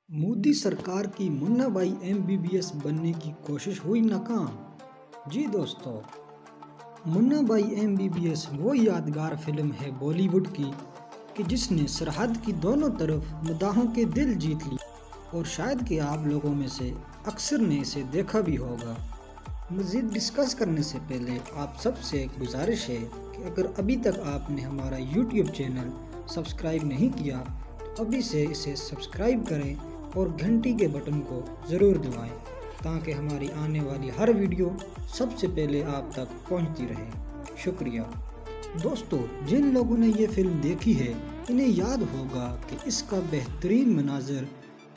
मोदी सरकार की मुन्ना भाई MBBS बनने की कोशिश हुई नाकाम। जी दोस्तों, मुन्ना भाई MBBS वो यादगार फिल्म है बॉलीवुड की कि जिसने सरहद की दोनों तरफ मदाहों के दिल जीत ली और शायद कि आप लोगों में से अक्सर ने इसे देखा भी होगा। मज़ीद डिस्कस करने से पहले आप सबसे एक गुजारिश है कि अगर अभी तक आपने हमारा YouTube चैनल सब्सक्राइब नहीं किया तो अभी से इसे सब्सक्राइब करें और घंटी के बटन को ज़रूर दबाएं ताकि हमारी आने वाली हर वीडियो सबसे पहले आप तक पहुंचती रहे। शुक्रिया। दोस्तों, जिन लोगों ने ये फिल्म देखी है इन्हें याद होगा कि इसका बेहतरीन मनाज़र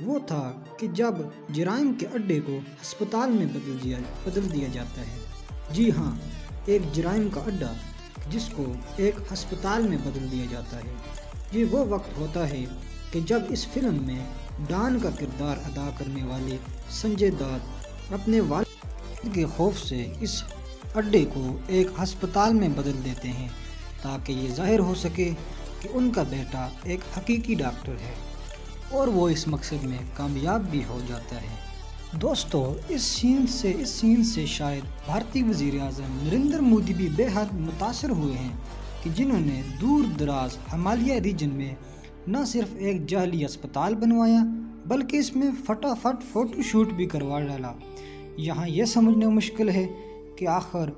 वो था कि जब जराइम के अड्डे को अस्पताल में बदल दिया जाता है। जी हाँ, एक जराइम का अड्डा जिसको एक अस्पताल में बदल दिया जाता है। ये वो वक्त होता है कि जब इस फिल्म में डॉन का किरदार अदा करने वाले संजय दत्त अपने वालिद के खौफ से इस अड्डे को एक अस्पताल में बदल देते हैं ताकि ये जाहिर हो सके कि उनका बेटा एक हकीकी डॉक्टर है, और वो इस मकसद में कामयाब भी हो जाता है। दोस्तों, इस सीन से शायद भारतीय वज़ीर आज़म नरेंद्र मोदी भी बेहद मुतासर हुए हैं कि जिन्होंने दूर दराज हिमालय रीजन में न सिर्फ एक जाली अस्पताल बनवाया बल्कि इसमें फटाफट फ़ोटो शूट भी करवा डाला। यहाँ यह समझना मुश्किल है कि आखिर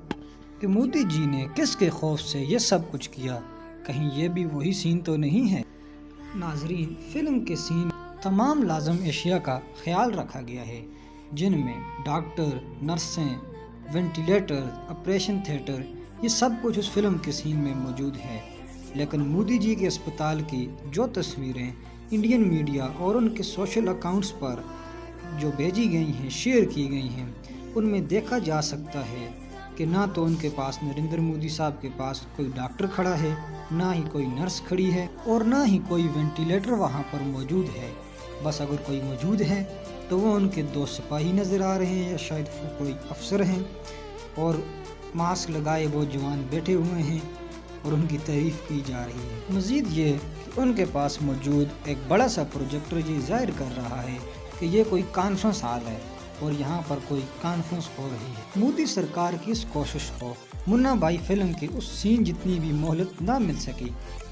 कि मोदी जी ने किसके खौफ से ये सब कुछ किया। कहीं ये भी वही सीन तो नहीं है। नाजरीन, फिल्म के सीन तमाम लाजम एशिया का ख्याल रखा गया है जिनमें डॉक्टर, नर्सें, वेंटिलेटर, ऑपरेशन थिएटर, ये सब कुछ उस फिल्म के सीन में मौजूद है। लेकिन मोदी जी के अस्पताल की जो तस्वीरें इंडियन मीडिया और उनके सोशल अकाउंट्स पर जो भेजी गई हैं, शेयर की गई हैं, उनमें देखा जा सकता है कि ना तो उनके पास नरेंद्र मोदी साहब के पास कोई डॉक्टर खड़ा है, ना ही कोई नर्स खड़ी है और ना ही कोई वेंटिलेटर वहां पर मौजूद है। बस अगर कोई मौजूद है तो वो उनके दो सिपाही नज़र आ रहे हैं या शायद कोई अफसर हैं, और मास्क लगाए वो जवान बैठे हुए हैं और उनकी तारीफ़ की जा रही है। मज़ीद ये कि उनके पास मौजूद एक बड़ा सा प्रोजेक्टर ये जाहिर कर रहा है कि ये कोई कॉन्फ्रेंस हॉल है और यहाँ पर कोई कॉन्फ्रेंस हो रही है। मोदी सरकार की इस कोशिश को मुन्ना भाई फिल्म के उस सीन जितनी भी मोहलत ना मिल सकी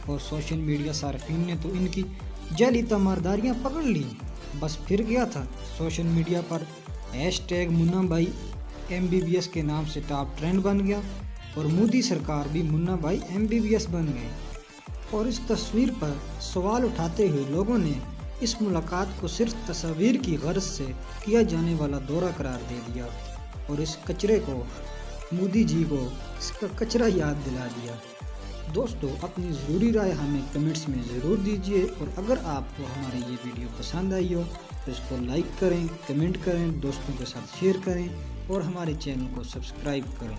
और सोशल मीडिया सार्फिन ने तो इनकी जाली तमारदारियाँ पकड़ ली। बस फिर गया था सोशल मीडिया पर हैशटैग मुन्ना भाई MBBS के नाम से टॉप ट्रेंड बन गया और मोदी सरकार भी मुन्ना भाई MBBS बन गए। और इस तस्वीर पर सवाल उठाते हुए लोगों ने इस मुलाकात को सिर्फ तस्वीर की गर्ज से किया जाने वाला दौरा करार दे दिया और इस कचरे को मोदी जी को इसका कचरा याद दिला दिया। दोस्तों, अपनी ज़रूरी राय हमें कमेंट्स में ज़रूर दीजिए और अगर आपको हमारी ये वीडियो पसंद आई हो तो इसको लाइक करें, कमेंट करें, दोस्तों के साथ शेयर करें और हमारे चैनल को सब्सक्राइब करें।